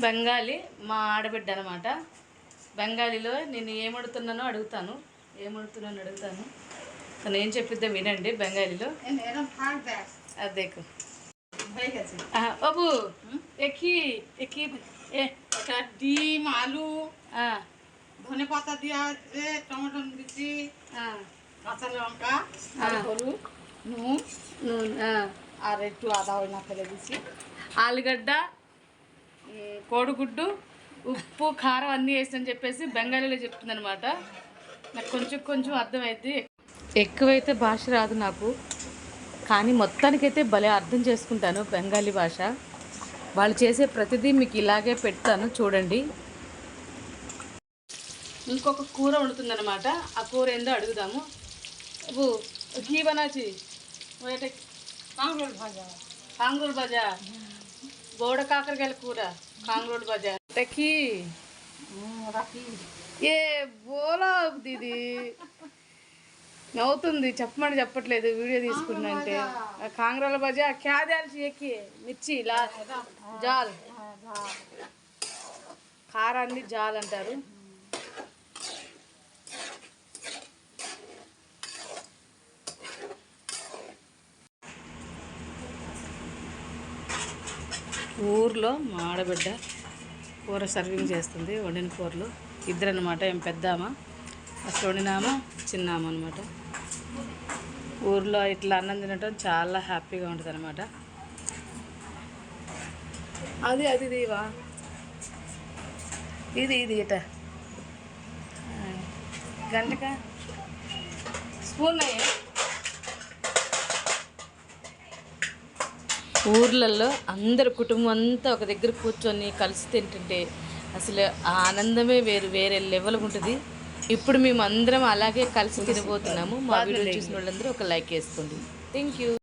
బెంగాలీ మా ఆడబిడ్డ అనమాట. బెంగాలీలో నేను ఏమడుతున్నానో అడుగుతాను, తను ఏం చెప్పిద్దో వినండి బెంగాలీలో. అదేకు বাবু একই একই এটা ডিম আলু ধনে পাতা দিয়া আছে, টমেটো দিচ্ছি, কাঁচা লঙ্কা আর হলুদ নুন আর একটু আদা ওইনা ফেলে দিচ্ছি, ఆలుగడ్డ, కోడిగుడ్డు, ఉప్పు, కారం అన్నీ వేసని చెప్పేసి బెంగాలీలో చెప్తుంది అనమాట. నాకు కొంచెం కొంచెం అర్థమైంది. ఎక్కువైతే భాష రాదు నాకు, కానీ మొత్తానికైతే భలే అర్థం చేసుకుంటాను బెంగాలీ భాష. వాళ్ళు చేసే ప్రతిదీ మీకు ఇలాగే పెడతాను చూడండి. ఇంకొక కూర వండుతుందన్నమాట. ఆ కూర ఏందో అడుగుదాము. అబ్బు घी बनाची কাঁকরোল ভাজা, కాంగూరు బజా, బోడ కాకరకాయల కూర, కాంగూరు బజా టకి রাখি ఏ బోలా దీది నవ్వుతుంది. చెప్పమని చెప్పట్లేదు, వీడియో తీసుకున్నా అంటే. కాంగరాల బజా క్యాదాల్చి ఎక్కి మిర్చి జాల్, కారాన్ని జాల్ అంటారు. ఊర్లో మా ఆడబిడ్డ కూర సర్వింగ్ చేస్తుంది. వండిన కూరలు ఇద్దరు అనమాట. ఏం పెద్దామా అసలు వండినామా, చిన్నామా అనమాట. ఊర్లో ఇట్లా అన్నం తినటం చాలా హ్యాపీగా ఉంటుంది అనమాట. అది ఇదివా ఇది ఇట గంటక స్పూన్ అయ్యే. ఊర్లలో అందరు కుటుంబం అంతా ఒక దగ్గర కూర్చొని కలిసి తింటుంటే అసలు ఆ ఆనందమే వేరే లెవెల్ ఉంటుంది. ఇప్పుడు మేము అందరం అలాగే కలిసి తినబోతున్నాము. మా వీడియో చూసిన వాళ్ళందరూ ఒక లైక్ వేసుకోండి. Thank you.